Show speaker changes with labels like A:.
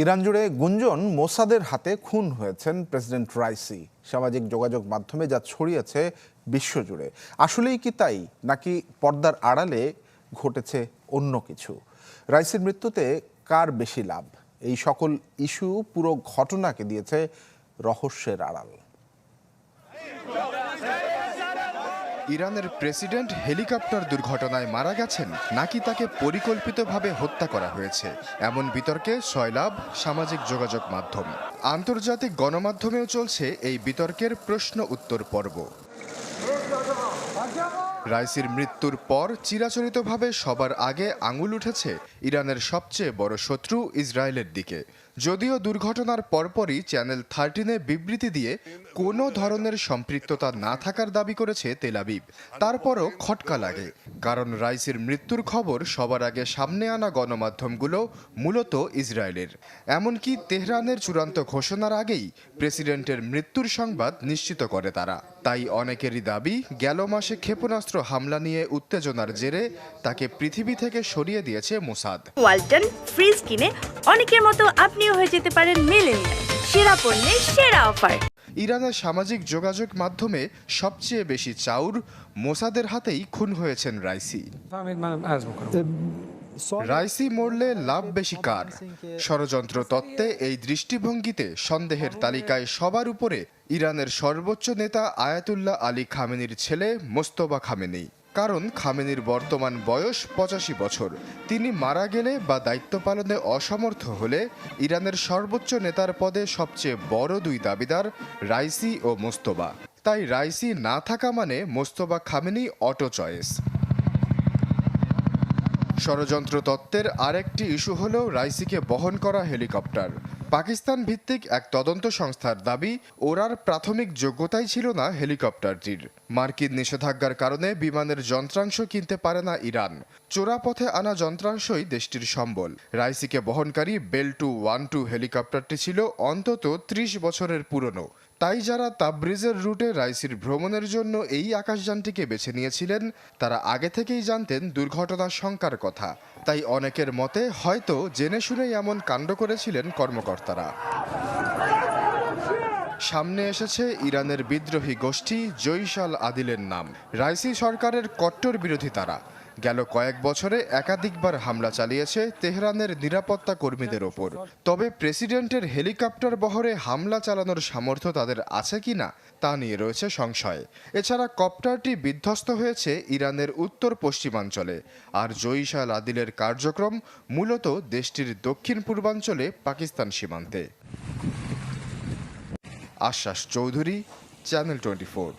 A: Iran জুড়ে গুঞ্জন মোসাদের হাতে খুন হয়েছেন প্রেসিডেন্ট রাইসি। সামাজিক যোগাযোগ মাধ্যমে যা ছড়িয়েছে বিশ্বজুড়ে, আসলেই কি তাই, নাকি পর্দার আড়ালে ঘটেছে অন্য কিছু? রাইসির মৃত্যুতে কার বেশি লাভ? এই সকল ইস্যু পুরো ঘটনাকে দিয়েছে রহস্যের আড়াল।
B: ইরানের প্রেসিডেন্ট হেলিকপ্টার দুর্ঘটনায় মারা গেছেন নাকি তাকে পরিকল্পিতভাবে হত্যা করা হয়েছে, এমন বিতর্কে সয়লাব সামাজিক যোগাযোগ মাধ্যম। আন্তর্জাতিক গণমাধ্যমেও চলছে এই বিতর্কের প্রশ্ন উত্তর পর্ব। রাইসির মৃত্যুর পর চিরাচরিতভাবে সবার আগে আঙুল উঠেছে ইরানের সবচেয়ে বড় শত্রু ইসরায়েলের দিকে। যদিও দুর্ঘটনার পরপরই চ্যানেল 13-এ বিবৃতি দিয়ে কোনো ধরনের সম্পৃক্ততা না থাকার দাবি করেছে তেল আবিব। তারপরও খটকা লাগে, কারণ রাইসির মৃত্যুর খবর সবার আগে সামনে আনা গণমাধ্যমগুলো মূলত ইসরায়েলের। এমনকি তেহরানের চূড়ান্ত ঘোষণার আগেই প্রেসিডেন্টের মৃত্যুর সংবাদ নিশ্চিত করে তারা। তাই অনেকেরই দাবি, গেল মাসে ক্ষেপণাস্ত্র হামলা নিয়ে উত্তেজনার জেরে তাকে পৃথিবী থেকে সরিয়ে দিয়েছে মোসাদ।
C: ওয়ালটন ফ্রিজ কিনে অনেকের মতো আপনিও হয়ে যেতে পারেন মিলেনিয়াল। সেরা পণ্যের সেরা অফার।
B: ইরানের সামাজিক যোগাযোগ মাধ্যমে সবচেয়ে বেশি চাউর মোসাদের হাতেই খুন হয়েছেন রাইসি। রাইসি মরলে লাভ বেশি কার? ষড়যন্ত্র তত্ত্বে এই দৃষ্টিভঙ্গিতে সন্দেহের তালিকায় সবার উপরে ইরানের সর্বোচ্চ নেতা আয়াতুল্লাহ আলী খামেনির ছেলে মোস্তফা খামেনি। কারণ খামেনির বর্তমান বয়স 85 বছর। তিনি মারা গেলে বা দায়িত্ব পালনে অসমর্থ হলে ইরানের সর্বোচ্চ নেতার পদে সবচেয়ে বড় দুই দাবিদার রাইসি ও মোস্তফা। তাই রাইসি না থাকা মানে মোস্তফা খামেনি অটো চয়েস। ষড়যন্ত্র তত্ত্বের আরেকটি ইস্যু হলো রাইসিকে বহন করা হেলিকপ্টার। পাকিস্তান ভিত্তিক এক তদন্ত সংস্থার দাবি, ওরার প্রাথমিক যোগ্যতাই ছিল না হেলিকপ্টারটির। মার্কিন নিষেধাজ্ঞার কারণে বিমানের যন্ত্রাংশ কিনতে পারে না ইরান। চোরা পথে আনা যন্ত্রাংশই দেশটির সম্বল। রাইসিকে বহনকারী বেল-2 1-2 হেলিকপ্টারটি ছিল অন্তত 30 বছরের পুরনো। তাই যারা তাবরিজের রুটে রাইসির ভ্রমণের জন্য এই আকাশযানটিকে বেছে নিয়েছিলেন, তারা আগে থেকেই জানতেন দুর্ঘটনার শঙ্কার কথা। তাই অনেকের মতে হয়তো জেনে শুনেই এমন কাণ্ড করেছিলেন কর্মকর্তারা। সামনে এসেছে ইরানের বিদ্রোহী গোষ্ঠী জইশ আল আদিলের নাম। রাইসি সরকারের কট্টর বিরোধী তারা। গেল কয়েক বছরে একাধিকবার হামলা চালিয়েছে তেহরানের নিরাপত্তা কর্মীদের ওপর। তবে প্রেসিডেন্টের হেলিকপ্টার বহরে হামলা চালানোর সামর্থ্য তাদের আছে কিনা তা নিয়ে রয়েছে সংশয়। এছাড়া কপ্টারটি বিধ্বস্ত হয়েছে ইরানের উত্তর পশ্চিমাঞ্চলে, আর জইশ আল আদিলের কার্যক্রম মূলত দেশটির দক্ষিণ পূর্বাঞ্চলে পাকিস্তান সীমান্তে। আশ্বাস চৌধুরী, চ্যানেল 24।